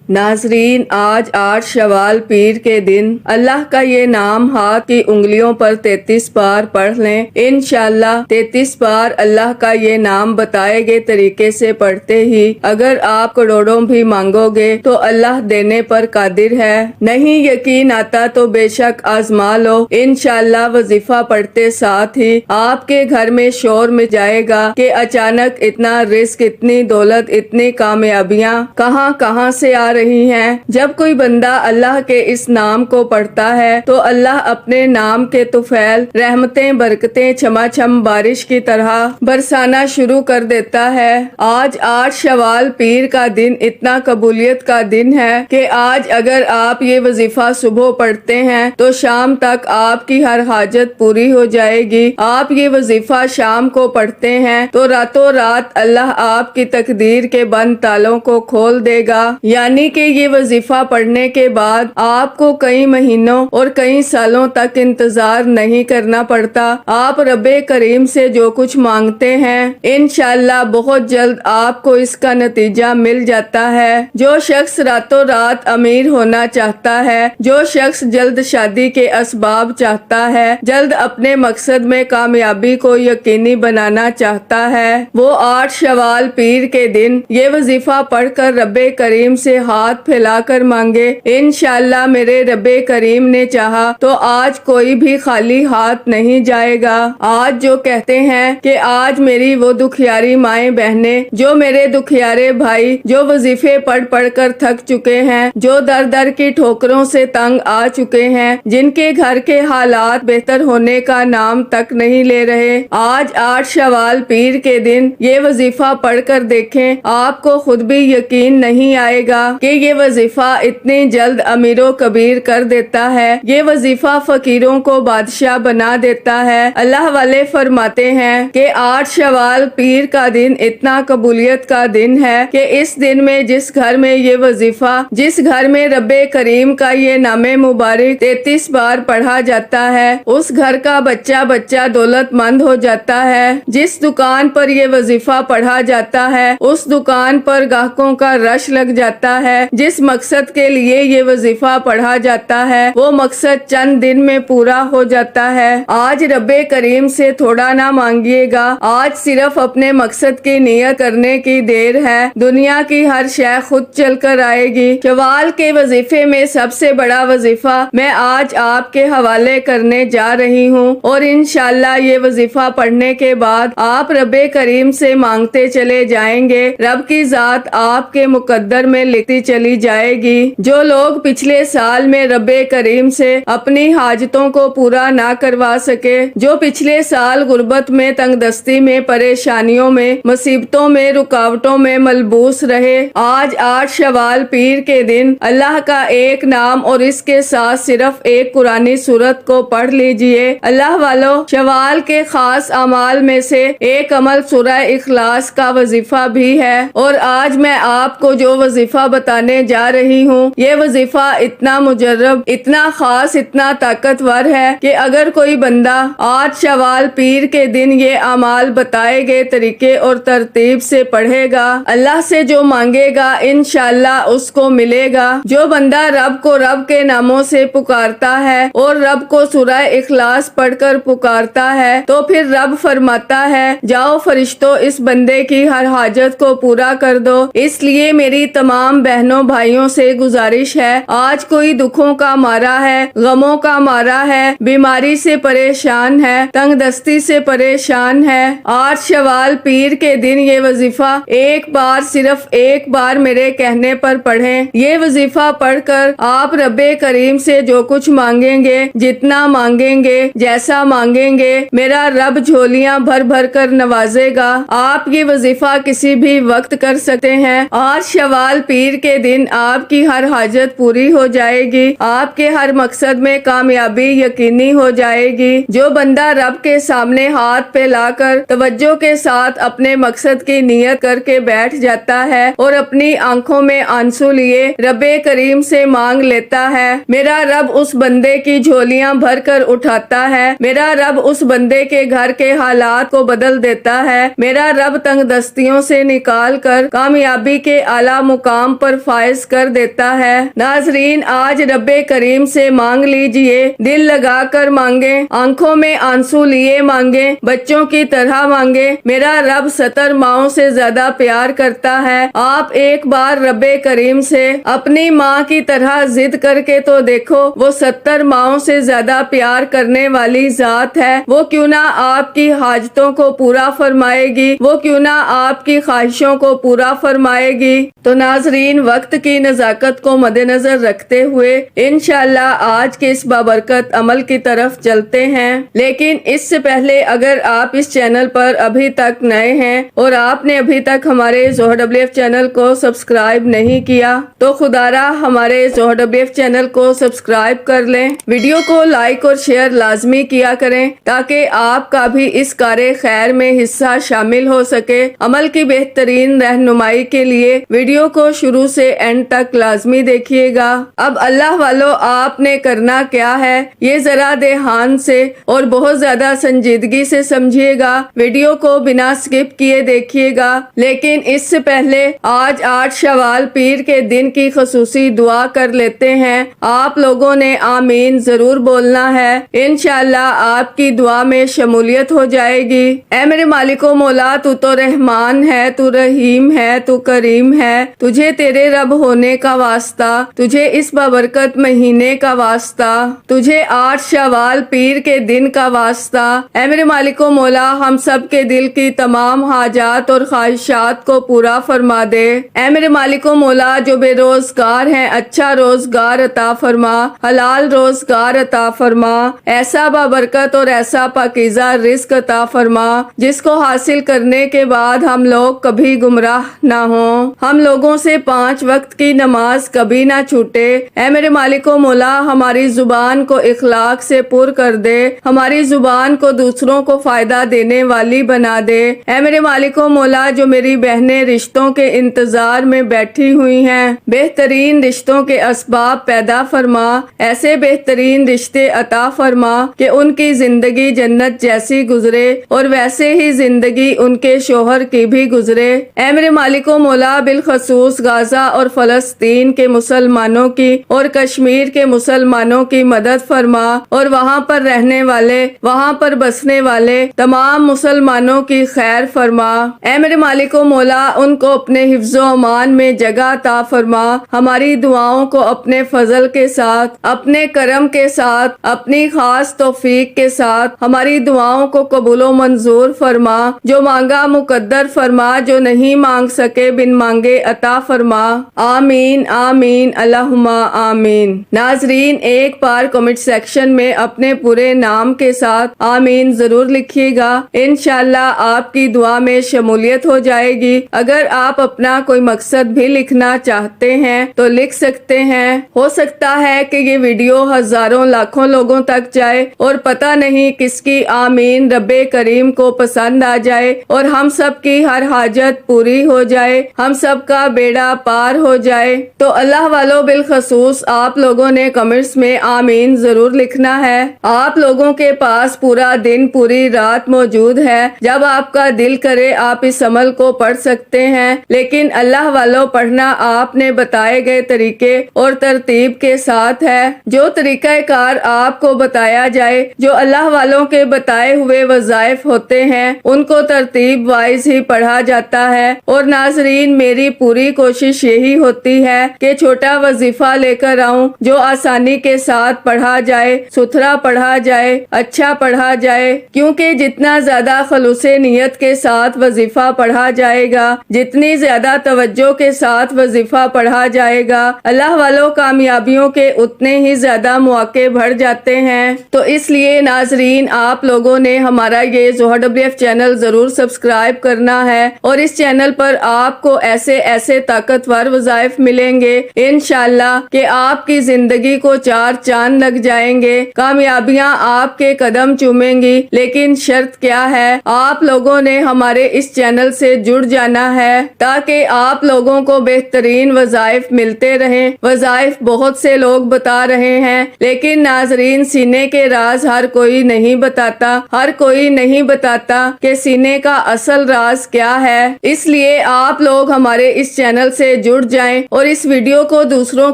ناظرین، آج 8 شوال پیر کے دن اللہ کا یہ نام ہاتھ کی انگلیوں پر 33 بار پڑھ لیں۔ انشاءاللہ 33 بار اللہ کا یہ نام بتائے گئے طریقے سے پڑھتے ہی اگر آپ کروڑوں بھی مانگو گے تو اللہ دینے پر قادر ہے۔ نہیں یقین آتا تو بے شک آزما لو۔ انشاءاللہ وظیفہ پڑھتے ساتھ ہی آپ کے گھر میں شور مچ جائے گا کہ اچانک اتنا رزق، اتنی دولت، اتنی کامیابیاں کہاں سے آ رہی ہیں۔ جب کوئی بندہ اللہ کے اس نام کو پڑھتا ہے تو اللہ اپنے نام کے طفیل رحمتیں، برکتیں چھما چھم بارش کی طرح برسانا شروع کر دیتا ہے۔ آج 8 شوال پیر کا دن اتنا قبولیت کا دن ہے کہ آج اگر آپ یہ وظیفہ صبح پڑھتے ہیں تو شام تک آپ کی ہر حاجت پوری ہو جائے گی۔ آپ یہ وظیفہ شام کو پڑھتے ہیں تو راتوں رات اللہ آپ کی تقدیر کے بند تالوں کو کھول دے گا، یعنی کہ یہ وظیفہ پڑھنے کے بعد آپ کو کئی مہینوں اور کئی سالوں تک انتظار نہیں کرنا پڑتا۔ آپ رب کریم سے جو کچھ مانگتے ہیں انشاءاللہ بہت جلد آپ کو اس کا نتیجہ مل جاتا ہے۔ جو شخص راتوں رات امیر ہونا چاہتا ہے، جو شخص جلد شادی کے اسباب چاہتا ہے، جلد اپنے مقصد میں کامیابی کو یقینی بنانا چاہتا ہے، وہ 8 شوال پیر کے دن یہ وظیفہ پڑھ کر رب کریم سے ہاتھ پھیلا کر مانگے۔ انشاءاللہ میرے رب کریم نے چاہا تو آج کوئی بھی خالی ہاتھ نہیں جائے گا۔ آج جو کہتے ہیں کہ آج میری وہ دکھیاری مائیں بہنیں، جو میرے دکھیارے بھائی جو وظیفے پڑھ پڑھ کر تھک چکے ہیں، جو در در کی ٹھوکروں سے تنگ آ چکے ہیں، جن کے گھر کے حالات بہتر ہونے کا نام تک نہیں لے رہے، آج 8 شوال پیر کے دن یہ وظیفہ پڑھ کر دیکھیں، آپ کو خود بھی یقین نہیں آئے گا کہ یہ وظیفہ اتنی جلد امیر و کبیر کر دیتا ہے۔ یہ وظیفہ فقیروں کو بادشاہ بنا دیتا ہے۔ اللہ والے فرماتے ہیں کہ 8 شوال پیر کا دن اتنا قبولیت کا دن ہے کہ اس دن میں جس گھر میں یہ وظیفہ، جس گھر میں رب کریم کا یہ نام مبارک 33 بار پڑھا جاتا ہے، اس گھر کا بچہ دولت مند ہو جاتا ہے۔ جس دکان پر یہ وظیفہ پڑھا جاتا ہے اس دکان پر گاہکوں کا رش لگ جاتا ہے۔ جس مقصد کے لیے یہ وظیفہ پڑھا جاتا ہے وہ مقصد چند دن میں پورا ہو جاتا ہے۔ آج رب کریم سے تھوڑا نہ مانگیے گا، آج صرف اپنے مقصد کی نیت کرنے کی دیر ہے۔ دنیا کی ہر شے خود چل کر آئے گی۔ شوال کے وظیفے میں سب سے بڑا وظیفہ میں آج آپ کے حوالے کرنے جا رہی ہوں، اور انشاءاللہ یہ وظیفہ پڑھنے کے بعد آپ رب کریم سے مانگتے چلے جائیں گے، رب کی ذات آپ کے مقدر میں لکھتی چلی جائے گی۔ جو لوگ پچھلے سال میں رب کریم سے اپنی حاجتوں کو پورا نہ کروا سکے، جو پچھلے سال غربت میں، تنگ دستی میں، پریشانیوں میں، مصیبتوں میں، رکاوٹوں میں ملبوس رہے، آج 8 شوال پیر کے دن اللہ کا ایک نام اور اس کے ساتھ صرف ایک قرآنی سورت کو پڑھ لیجئے۔ اللہ والو، شوال کے خاص اعمال میں سے ایک عمل سورہ اخلاص کا وظیفہ بھی ہے، اور آج میں آپ کو جو وظیفہ بتانے جا رہی ہوں یہ وظیفہ اتنا مجرب، اتنا خاص، اتنا طاقتور ہے کہ اگر کوئی بندہ 8 شوال پیر کے دن یہ اعمال بتائے گئے طریقے اور ترتیب سے پڑھے گا، اللہ سے جو مانگے گا انشاءاللہ اس کو ملے گا۔ جو بندہ رب کو رب کے ناموں سے پکارتا ہے اور رب کو سورہ اخلاص پڑھ کر پکارتا ہے تو پھر رب فرماتا ہے جاؤ فرشتوں اس بندے کی ہر حاجت کو پورا کر دو۔ اس لیے میری تمام بہنوں بھائیوں سے گزارش ہے، آج کوئی دکھوں کا مارا ہے، غموں کا مارا ہے، بیماری سے پریشان ہے، تنگ دستی سے پریشان ہے، 8 شوال پیر کے دن یہ وظیفہ ایک بار، صرف ایک بار میرے کہنے پر پڑھیں۔ یہ وظیفہ پڑھ کر آپ رب کریم سے جو کچھ مانگیں گے، جتنا مانگیں گے، جیسا مانگیں گے، میرا رب جھولیاں بھر بھر کر نوازے گا۔ آپ یہ وظیفہ کسی بھی وقت کر سکتے ہیں۔ 8 شوال پیر کے دن آپ کی ہر حاجت پوری ہو جائے گی، آپ کے ہر مقصد میں کامیابی یقینی ہو جائے گی۔ جو بندہ رب کے سامنے ہاتھ پھیلا کر توجہ کے ساتھ اپنے مقصد کی نیت کر کے بیٹھ جاتا ہے اور اپنی آنکھوں میں آنسو لیے رب کریم سے مانگ لیتا ہے، میرا رب اس بندے کی جھولیاں بھر کر اٹھاتا ہے، میرا رب اس بندے کے گھر کے حالات کو بدل دیتا ہے، میرا رب تنگ دستیوں سے نکال کر کامیابی کے اعلیٰ مقام پر پر فائز کر دیتا ہے۔ ناظرین، آج رب کریم سے مانگ لیجئے، دل لگا کر مانگیں، آنکھوں میں آنسو لیے مانگیں، بچوں کی طرح مانگیں۔ میرا رب 70 ماؤں سے زیادہ پیار کرتا ہے۔ آپ ایک بار رب کریم سے اپنی ماں کی طرح ضد کر کے تو دیکھو، وہ 70 ماؤں سے زیادہ پیار کرنے والی ذات ہے۔ وہ کیوں نہ آپ کی حاجتوں کو پورا فرمائے گی، وہ کیوں نہ آپ کی خواہشوں کو پورا فرمائے گی۔ تو ناظرین، وقت کی نزاکت کو مد نظر رکھتے ہوئے انشاءاللہ آج کے اس بابرکت عمل کی طرف چلتے ہیں۔ لیکن اس سے پہلے اگر آپ اس چینل پر ابھی تک نئے ہیں اور آپ نے ابھی تک ہمارے زوہر WF چینل کو سبسکرائب نہیں کیا تو خدا را ہمارے زوہر WF چینل کو سبسکرائب کر لیں، ویڈیو کو لائک اور شیئر لازمی کیا کریں تاکہ آپ کا بھی اس کار خیر میں حصہ شامل ہو سکے۔ عمل کی بہترین رہنمائی کے لیے ویڈیو کو شروع سے اینڈ تک لازمی دیکھیے گا۔ اب اللہ والو، آپ نے کرنا کیا ہے یہ ذرا دھیان سے اور بہت زیادہ سنجیدگی سے سمجھیے گا، ویڈیو کو بنا سکپ کیے دیکھیے گا۔ لیکن اس سے پہلے آج 8 شوال پیر کے دن کی خصوصی دعا کر لیتے ہیں۔ آپ لوگوں نے آمین ضرور بولنا ہے، انشاءاللہ آپ کی دعا میں شمولیت ہو جائے گی۔ اے میرے مالک و مولا، تو تو رحمان ہے، تو رحیم ہے، تو کریم ہے، تجھے تیرے رب ہونے کا واسطہ، تجھے اس بابرکت مہینے کا واسطہ، تجھے 8 شوال پیر کے دن کا واسطہ۔ اے میرے مالک و مولا، ہم سب کے دل کی تمام حاجات اور خواہشات کو پورا فرما دے۔ اے میرے مالک و مولا، جو بے روزگار ہیں اچھا روزگار عطا فرما، حلال روزگار عطا فرما، ایسا بابرکت اور ایسا پاکیزہ رزق عطا فرما جس کو حاصل کرنے کے بعد ہم لوگ کبھی گمراہ نہ ہوں، ہم لوگوں سے 5 وقت کی نماز کبھی نہ چھوٹے۔ اے میرے مالک و مولا، ہماری زبان کو اخلاق سے پر کر دے، ہماری زبان کو دوسروں کو فائدہ دینے والی بنا دے۔ اے میرے مالک و مولا، جو میری بہنیں رشتوں کے انتظار میں بیٹھی ہوئی ہیں، بہترین رشتوں کے اسباب پیدا فرما، ایسے بہترین رشتے عطا فرما کہ ان کی زندگی جنت جیسی گزرے اور ویسے ہی زندگی ان کے شوہر کی بھی گزرے۔ اے میرے مالک و مولا، بالخصوص غزہ اور فلسطین کے مسلمانوں کی اور کشمیر کے مسلمانوں کی مدد فرما اور وہاں پر رہنے والے، وہاں پر بسنے والے تمام مسلمانوں کی خیر فرما۔ اے میرے مالک و مولا، ان کو اپنے حفظ و امان میں جگہ عطا فرما، ہماری دعاؤں کو اپنے فضل کے ساتھ، اپنے کرم کے ساتھ، اپنی خاص توفیق کے ساتھ ہماری دعاؤں کو قبول و منظور فرما، جو مانگا مقدر فرما، جو نہیں مانگ سکے بن مانگے عطا فرما۔ آمین آمین اللہم آمین۔ ناظرین، ایک بار کمنٹ سیکشن میں اپنے پورے نام کے ساتھ آمین ضرور لکھیے گا، انشاءاللہ آپ کی دعا میں شمولیت ہو جائے گی۔ اگر آپ اپنا کوئی مقصد بھی لکھنا چاہتے ہیں تو لکھ سکتے ہیں، ہو سکتا ہے کہ یہ ویڈیو ہزاروں لاکھوں لوگوں تک جائے اور پتہ نہیں کس کی آمین رب کریم کو پسند آ جائے اور ہم سب کی ہر حاجت پوری ہو جائے، ہم سب کا بیڑا پار ہو جائے۔ تو اللہ والو، بالخصوص آپ لوگوں نے کمنٹس میں آمین ضرور لکھنا ہے۔ آپ لوگوں کے پاس پورا دن پوری رات موجود ہے، جب آپ کا دل کرے آپ اس عمل کو پڑھ سکتے ہیں، لیکن اللہ والو پڑھنا آپ نے بتائے گئے طریقے اور ترتیب کے ساتھ ہے۔ جو طریقہ کار آپ کو بتایا جائے، جو اللہ والوں کے بتائے ہوئے وظائف ہوتے ہیں، ان کو ترتیب وائز ہی پڑھا جاتا ہے۔ اور ناظرین، میری پوری کوشش یہی ہوتی ہے کہ چھوٹا وظیفہ لے کر آؤں جو آسانی کے ساتھ پڑھا جائے، ستھرا پڑھا جائے، اچھا پڑھا جائے، کیونکہ جتنا زیادہ خلوص نیت کے ساتھ وظیفہ پڑھا جائے گا، جتنی زیادہ توجہ کے ساتھ وظیفہ پڑھا جائے گا، اللہ والوں کامیابیوں کے اتنے ہی زیادہ مواقع بڑھ جاتے ہیں۔ تو اس لیے ناظرین، آپ لوگوں نے ہمارا یہ زوہر WF چینل ضرور سبسکرائب کرنا ہے، اور اس چینل پر آپ کو ایسے ایسے طاقتور وظائف ملیں گے انشاءاللہ کہ آپ کی زندگی کو 4 چاند لگ جائیں گے، کامیابیاں آپ کے قدم چومیں گی۔ لیکن شرط کیا ہے؟ آپ لوگوں نے ہمارے اس چینل سے جڑ جانا ہے تاکہ آپ لوگوں کو بہترین وظائف ملتے رہیں۔ وظائف بہت سے لوگ بتا رہے ہیں، لیکن ناظرین، سینے کے راز ہر کوئی نہیں بتاتا، ہر کوئی نہیں بتاتا کہ سینے کا اصل راز کیا ہے۔ اس لیے آپ لوگ ہمارے اس چینل سے جڑ جائیں اور اس ویڈیو کو دوسروں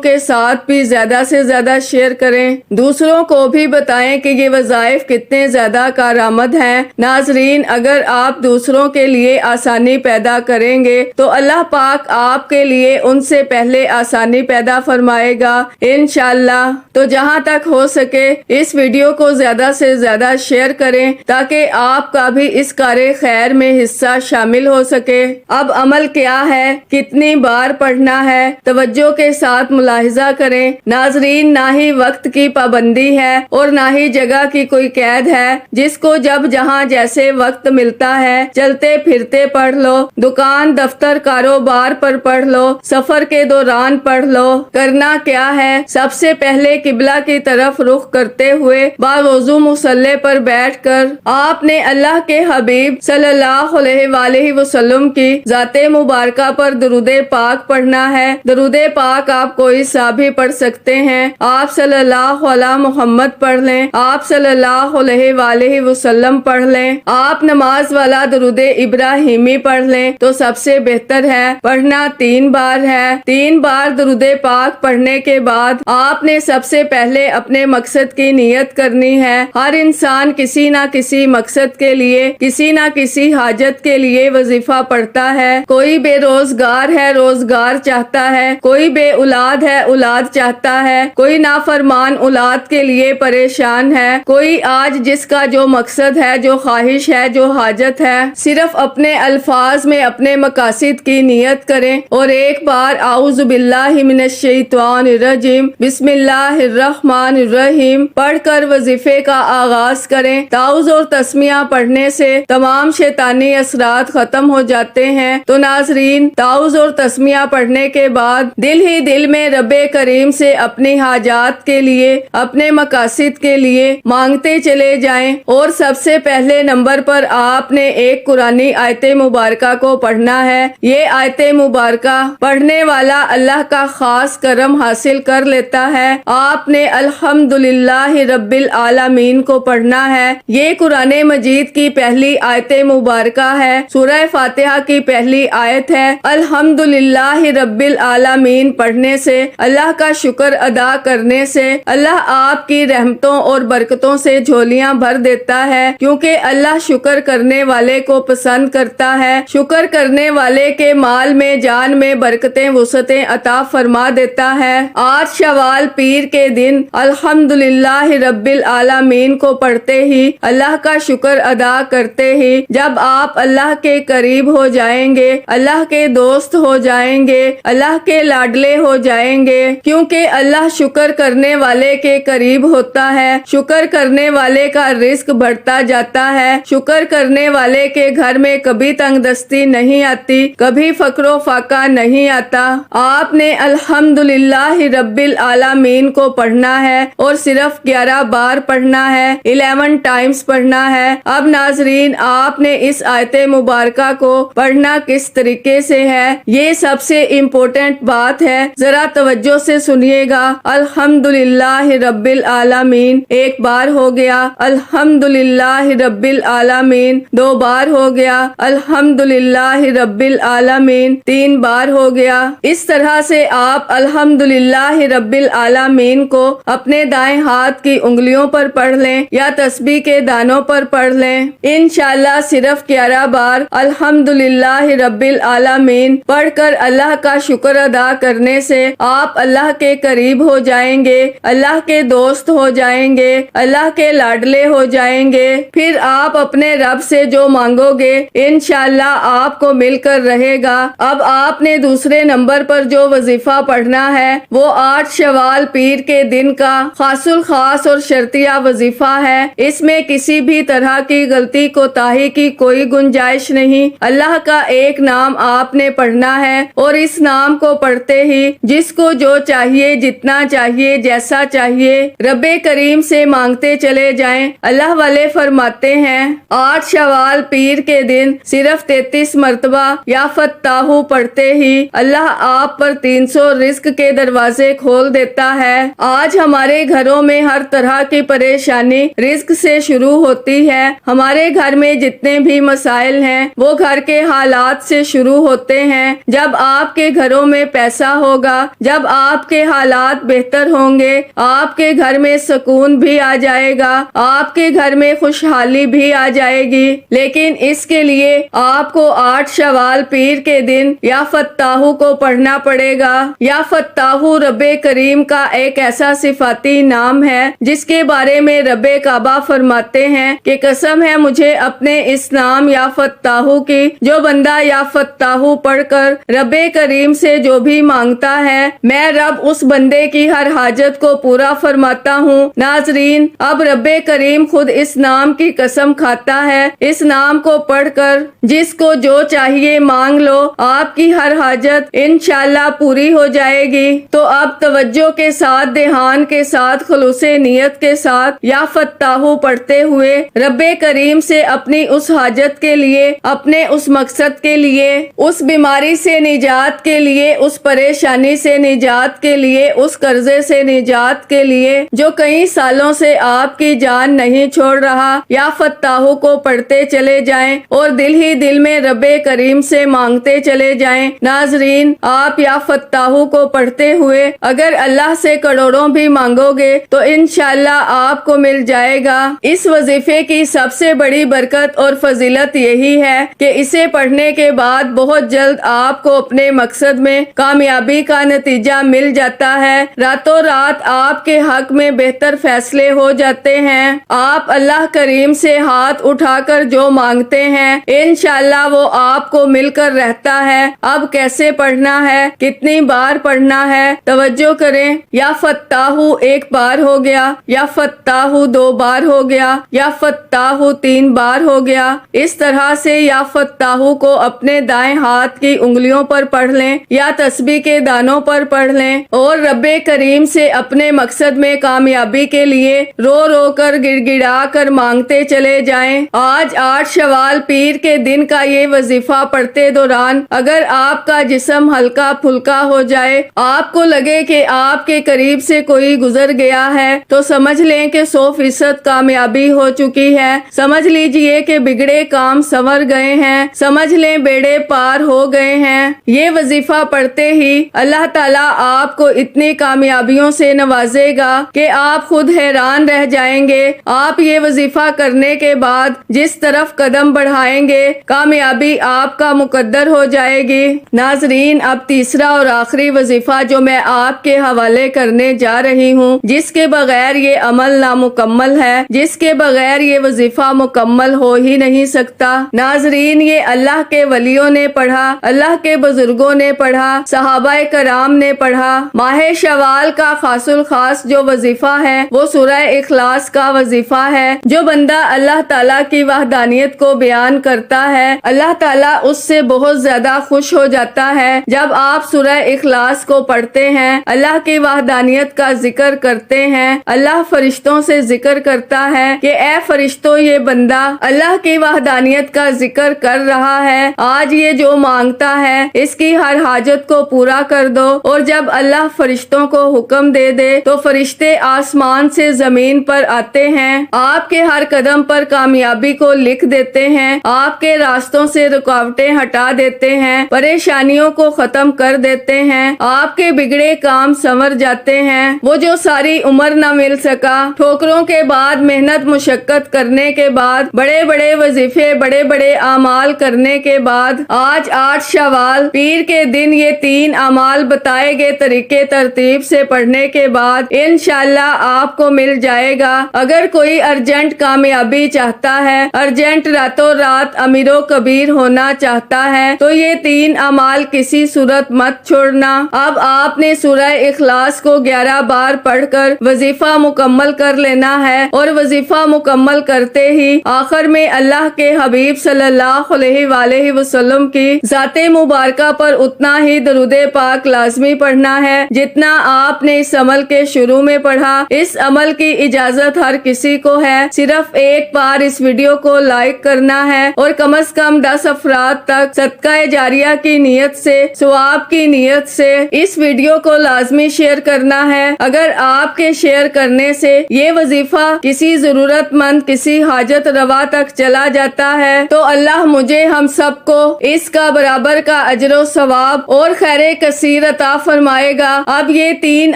کے ساتھ بھی زیادہ سے زیادہ شیئر کریں، دوسروں کو بھی بتائیں کہ یہ وظائف کتنے زیادہ کارآمد ہیں۔ ناظرین، اگر آپ دوسروں کے لیے آسانی پیدا کریں گے تو اللہ پاک آپ کے لیے ان سے پہلے آسانی پیدا فرمائے گا انشاءاللہ۔ تو جہاں تک ہو سکے اس ویڈیو کو زیادہ سے زیادہ شیئر کریں تاکہ آپ کا بھی اس کار خیر میں حصہ شامل ہو سکے۔ اب عمل کیا ہے، کتنی بار پڑھنا ہے، توجہ کے ساتھ ملاحظہ کریں۔ ناظرین، نہ ہی وقت کی پابندی ہے اور نہ ہی جگہ کی کوئی قید ہے، جس کو جب جہاں جیسے وقت ملتا ہے چلتے پھرتے پڑھ لو، دکان دفتر کاروبار پر پڑھ لو، سفر کے دوران پڑھ لو۔ کرنا کیا ہے، سب سے پہلے قبلہ کی طرف رخ کرتے ہوئے باوضو مصلی پر بیٹھ کر آپ نے اللہ کے حبیب صلی اللہ علیہ وآلہ وسلم کی ذات مبارکہ پر درود پاک پڑھنا ہے۔ درود پاک آپ کوئی سا بھی پڑھ سکتے ہیں، آپ صلی اللہ علیہ محمد پڑھ لیں، آپ صلی اللہ علیہ وآلہ وسلم پڑھ لیں، آپ نماز والا درود ابراہیمی پڑھ لیں تو سب سے بہتر ہے۔ پڑھنا 3 بار ہے۔ 3 بار درود پاک پڑھنے کے بعد آپ نے سب سے پہلے اپنے مقصد کی نیت کرنی ہے۔ ہر انسان کسی نہ کسی مقصد کے لیے، کسی نہ کسی حاجت کے لیے وظیفہ پڑھتا ہے۔ کوئی بے روزگار ہے، روزگار چاہتا ہے، کوئی بے اولاد ہے، اولاد چاہتا ہے، کوئی نافرمان اولاد کے لیے پریشان ہے، کوئی آج جس کا جو مقصد ہے، جو خواہش ہے، جو حاجت ہے، صرف اپنے الفاظ میں اپنے مقاصد کی نیت کریں اور ایک بار اعوذ باللہ من الشیطان الرجیم بسم اللہ الرحمن الرحیم پڑھ کر وظیفے کا آغاز کریں۔ تعوذ اور تسمیہ پڑھنے سے تمام شیطانی اثرات ختم ہو جاتے ہیں۔ تو ناظرین، تعوذ اور تسمیہ پڑھنے کے بعد دل ہی دل میں رب کریم سے اپنی حاجات کے لیے، اپنے مقاصد کے لیے مانگتے چلے جائیں اور سب سے پہلے نمبر پر آپ نے ایک قرآنی آیت مبارکہ کو پڑھنا ہے۔ یہ آیت مبارکہ پڑھنے والا اللہ کا خاص کرم حاصل کر لیتا ہے۔ آپ نے الحمدللہ رب العالمین کو پڑھنا ہے۔ یہ قرآن مجید کی پہلی آیت مبارکہ ہے، سورہ فاتحہ کی پہلی آیت ہے۔ الحمدللہ رب العالمین پڑھنے سے، اللہ کا شکر ادا کرنے سے اللہ آپ کی رحمتوں اور برکتوں سے جھولیاں بھر دیتا ہے، کیونکہ اللہ شکر کرنے والے کو پسند کرتا ہے۔ شکر کرنے والے کے مال میں، جان میں برکتیں وسعتیں عطا فرما دیتا ہے۔ آج شوال پیر کے دن الحمدللہ رب العالمین کو پڑھتے ہی، اللہ کا شکر ادا کرتے ہی جب آپ اللہ کے قریب ہو جائیں گے، اللہ کے دوست ہو جائیں گے، اللہ کے لاڈلے ہو جائیں گے، کیونکہ اللہ شکر کرنے والے کے قریب ہوتا ہے۔ شکر کرنے والے کا رزق بڑھتا جاتا ہے۔ شکر کرنے والے کے گھر میں کبھی تنگ دستی نہیں آتی، کبھی فقر و فاقہ نہیں آتا۔ آپ نے الحمدللہ رب العالمین کو پڑھنا ہے اور صرف 11 بار پڑھنا ہے، 11 ٹائمز پڑھنا ہے۔ اب ناظرین، آپ نے اس آیت مبارکہ کو پڑھنا کس طریقے سے ہے، یہ سب سے امپورٹنٹ بات ہے، ذرا توجہ سے سنیے گا۔ الحمدللہ رب العالمین 1 بار ہو گیا، الحمدللہ رب العالمین 2 بار ہو گیا، الحمدللہ رب العالمین 3 بار ہو گیا۔ اس طرح سے آپ الحمدللہ رب العالمین کو اپنے دائیں ہاتھ کی انگلیوں پر پڑھ لیں یا تسبیح کے دانوں پر پڑھ لیں۔ انشاءاللہ صرف 11 بار الحمدللہ رب العالمین پڑھ کر اللہ کا شکر ادا کرنے سے آپ اللہ کے قریب ہو جائیں گے، اللہ کے دوست ہو جائیں گے، اللہ کے لاڈلے ہو جائیں گے۔ پھر آپ اپنے رب سے جو مانگو گے انشاءاللہ آپ کو مل کر رہے گا۔ اب آپ نے دوسرے نمبر پر جو وظیفہ پڑھنا ہے وہ 8 شوال پیر کے دن کا خاص الخاص اور شرطیہ وظیفہ ہے۔ اس میں کسی بھی طرح کی غلطی کوتاہی کی کوئی گنجائش نہیں۔ اللہ کا ایک نام آپ نے پڑھنا ہے اور اس نام کو پڑھتے ہی جس کو جو چاہیے، جتنا چاہیے، جیسا چاہیے، رب کریم سے مانگتے چلے جائیں۔ اللہ والے فرماتے ہیں 8 شوال پیر کے دن صرف 33 مرتبہ یا فتاحو پڑھتے ہی اللہ آپ پر 300 رزق کے دروازے کھول دیتا ہے۔ آج ہمارے گھروں میں ہر طرح کی پریشانی رزق سے شروع ہوتی ہے۔ ہمارے گھر میں جتنے بھی مسائل ہیں وہ گھر کے حالات سے شروع ہوتے ہیں۔ جب آپ آپ کے گھروں میں پیسہ ہوگا، جب آپ کے حالات بہتر ہوں گے، آپ کے گھر میں سکون بھی آ جائے گا، آپ کے گھر میں خوشحالی بھی آ جائے گی۔ لیکن اس کے لیے آپ کو 8 شوال پیر کے دن یا فتاحو کو پڑھنا پڑے گا۔ یا فتاحو رب کریم کا ایک ایسا صفاتی نام ہے جس کے بارے میں رب کعبہ فرماتے ہیں کہ قسم ہے مجھے اپنے اس نام یا فتاحو کی، جو بندہ یا فتاحو پڑھ کر رب کریم سے جو بھی مانگتا ہے، میں رب اس بندے کی ہر حاجت کو پورا فرماتا ہوں۔ ناظرین، اب رب کریم خود اس نام کی قسم کھاتا ہے، اس نام کو پڑھ کر جس کو جو چاہیے مانگ لو، آپ کی ہر حاجت انشاءاللہ پوری ہو جائے گی۔ تو اب توجہ کے ساتھ، دھیان کے ساتھ، خلوص نیت کے ساتھ یا فتاحو پڑھتے ہوئے رب کریم سے اپنی اس حاجت کے لیے، اپنے اس مقصد کے لیے، اس بیماری سے نجات کے لیے، اس پریشانی سے نجات کے لیے، اس قرضے سے نجات کے لیے جو کئی سالوں سے آپ کی جان نہیں چھوڑ رہا، یا فتاحو کو پڑھتے چلے جائیں اور دل ہی دل میں رب کریم سے مانگتے چلے جائیں۔ ناظرین، آپ یا فتاحو کو پڑھتے ہوئے اگر اللہ سے کروڑوں بھی مانگو گے تو انشاءاللہ آپ کو مل جائے گا۔ اس وظیفے کی سب سے بڑی برکت اور فضیلت یہی ہے کہ اسے پڑھنے کے بعد بہت جلد آپ کو اپنے مقصد میں کامیابی کا نتیجہ مل جاتا ہے، راتوں رات آپ کے حق میں بہتر فیصلے ہو جاتے ہیں۔ آپ اللہ کریم سے ہاتھ اٹھا کر جو مانگتے ہیں انشاءاللہ وہ آپ کو مل کر رہتا ہے۔ اب کیسے پڑھنا ہے، کتنی بار پڑھنا ہے، توجہ کریں۔ یا فتاحو 1 بار ہو گیا، یا فتاحو 2 بار ہو گیا، یا فتاحو 3 بار ہو گیا۔ اس طرح سے یا فتاحو کو اپنے دائیں ہاتھ کی انگلیوں پر پڑھ لیں یا تسبیح کے دانوں پر پڑھ لیں اور رب کریم سے اپنے مقصد میں کامیابی کے لیے رو رو کر گڑ گڑا کر مانگتے چلے جائیں۔ آج 8 شوال پیر کے دن کا یہ وظیفہ پڑھتے دوران اگر آپ کا جسم ہلکا پھلکا ہو جائے، آپ کو لگے کہ آپ کے قریب سے کوئی گزر گیا ہے، تو سمجھ لیں کہ 100% کامیابی ہو چکی ہے۔ سمجھ لیجئے کہ بگڑے کام سنور گئے ہیں، سمجھ لیں بیڑے پار ہو گئے ہیں۔ یہ وظیفہ پڑھتے ہی اللہ تعالیٰ آپ کو اتنی کامیابیوں سے نوازے گا کہ آپ خود حیران رہ جائیں گے۔ آپ یہ وظیفہ کرنے کے بعد جس طرف قدم بڑھائیں گے کامیابی آپ کا مقدر ہو جائے گی۔ ناظرین، اب تیسرا اور آخری وظیفہ جو میں آپ کے حوالے کرنے جا رہی ہوں، جس کے بغیر یہ عمل نامکمل ہے، جس کے بغیر یہ وظیفہ مکمل ہو ہی نہیں سکتا۔ ناظرین، یہ اللہ کے ولیوں نے پڑھا، اللہ کے بزرگوں نے پڑھا، صحابہ کرام نے پڑھا۔ ماہ شوال کا خاص الخاص جو وظیفہ ہے وہ سورہ اخلاص کا وظیفہ ہے۔ جو بندہ اللہ تعالیٰ کی وحدانیت کو بیان کرتا ہے، اللہ تعالیٰ اس سے بہت زیادہ خوش ہو جاتا ہے۔ جب آپ سورہ اخلاص کو پڑھتے ہیں، اللہ کی وحدانیت کا ذکر کرتے ہیں، اللہ فرشتوں سے ذکر کرتا ہے کہ اے فرشتوں، یہ بندہ اللہ کی وحدانیت کا ذکر کر رہا ہے، آج یہ جو مانگتا ہے اس کی ہر حاجت کو پورا کر دو۔ اور جب اللہ فرشتوں کو حکم دے دے تو فرشتے آسمان سے زمین پر آتے ہیں، آپ کے ہر قدم پر کامیابی کو لکھ دیتے ہیں، آپ کے راستوں سے رکاوٹیں ہٹا دیتے ہیں، پریشانیوں کو ختم کر دیتے ہیں، آپ کے بگڑے کام سنور جاتے ہیں۔ وہ جو ساری عمر نہ مل سکا، ٹھوکروں کے بعد محنت مشقت کرنے کے بعد، بڑے بڑے وظیفے، بڑے بڑے اعمال کرنے کے بعد، آج 8 شوال پیر کے دن یہ 3 اعمال بتائے گئے طریقے ترتیب سے پڑھنے کے بعد انشاءاللہ آپ کو مل جائے گا۔ اگر کوئی ارجنٹ کامیابی چاہتا ہے، ارجنٹ راتوں رات امیر و کبیر ہونا چاہتا ہے، تو یہ 3 اعمال کسی صورت مت چھوڑنا۔ اب آپ نے سورہ اخلاص کو 11 بار پڑھ کر وظیفہ مکمل کر لینا ہے، اور وظیفہ مکمل کرتے ہی آخر میں اللہ کے حبیب صلی اللہ علیہ وآلہ وسلم کی ذات مبارکہ پر اتنا ہی درود پاک لازمی پڑھنا ہے جتنا آپ نے اس عمل کے شروع میں پڑھا۔ اس عمل کی اجازت ہر کسی کو ہے، صرف ایک بار اس ویڈیو کو لائک کرنا ہے اور کم از کم 10 افراد تک صدقہ جاریہ کی نیت سے، ثواب کی نیت سے اس ویڈیو کو لازمی شیئر کرنا ہے۔ اگر آپ کے شیئر کرنے سے یہ وظیفہ کسی ضرورت مند، کسی حاجت روا تک چلا جاتا ہے تو اللہ مجھے، ہم سب کو اس کا برابر کا اجر و ثواب اور خیر کثیر عطا فرمائے گا۔ اب یہ 3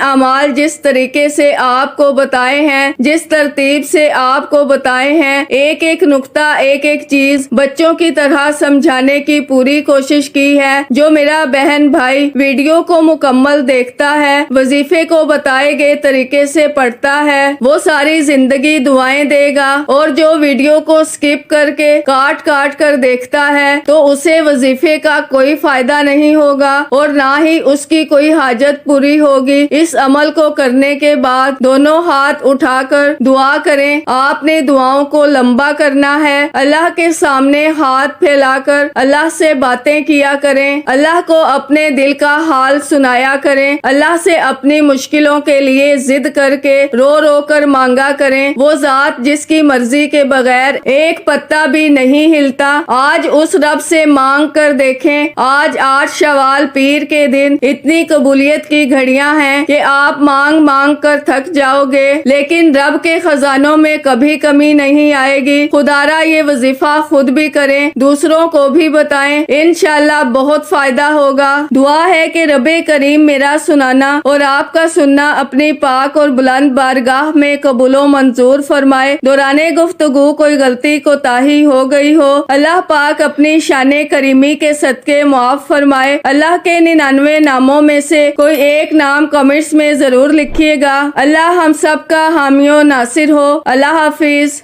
اعمال جس طریقے سے آپ کو بتائے ہیں، جس ترتیب سے آپ کو بتائے ہیں، ایک ایک نقطہ، ایک ایک چیز بچوں کی طرح سمجھانے کی پوری کوشش کی ہے۔ جو میرا بہن بھائی ویڈیو کو مکمل دیکھتا ہے، وظیفے کو بتائے گئے طریقے سے پڑھتا ہے، وہ ساری زندگی دعائیں دے گا، اور جو ویڈیو کو سکپ کر کے کاٹ کاٹ کر دیکھتا ہے تو اسے وظیفے کا کوئی فائدہ نہیں ہوگا اور نہ ہی اس کی کوئی حاجت پوری ہوگی۔ اس عمل کو کرنے کے بعد دونوں ہاتھ اٹھا کر دعا کریں۔ آپ نے دعاؤں کو لمبا کرنا ہے، اللہ کے سامنے ہاتھ پھیلا کر اللہ سے باتیں کیا کریں، اللہ کو اپنے دل کا حال سنایا کریں، اللہ سے اپنی مشکلوں کے لیے ضد کر کے رو رو کر مانگا کریں۔ وہ ذات جس کی مرضی کے بغیر ایک پتا بھی نہیں ہلتا، آج اس رب سے مانگ کر دیکھیں۔ آج 8 شوال پیر کے دن اتنی قبولیت کی گھڑیاں ہیں کہ آپ مانگ مانگ کر تھک جاؤ گے، لیکن رب کے خزانوں میں کبھی کمی نہیں آئے گی۔ خدارا یہ وظیفہ خود بھی کریں، دوسروں کو بھی بتائیں، انشاءاللہ بہت فائدہ ہوگا۔ دعا ہے کہ رب کریم میرا سنانا اور آپ کا سننا اپنی پاک اور بلند بارگاہ میں قبول و منظور فرمائے۔ دوران گفتگو کوئی غلطی کوتاہی ہو گئی ہو، اللہ پاک اپنی شان کریمی کے صدقے معاف فرمائے۔ اللہ کے 99 ناموں میں سے کوئی ایک نام کمنٹس میں ضرور لکھیے گا۔ اللہ ہم سب کا حامی و ناصر ہو۔ اللہ حافظ۔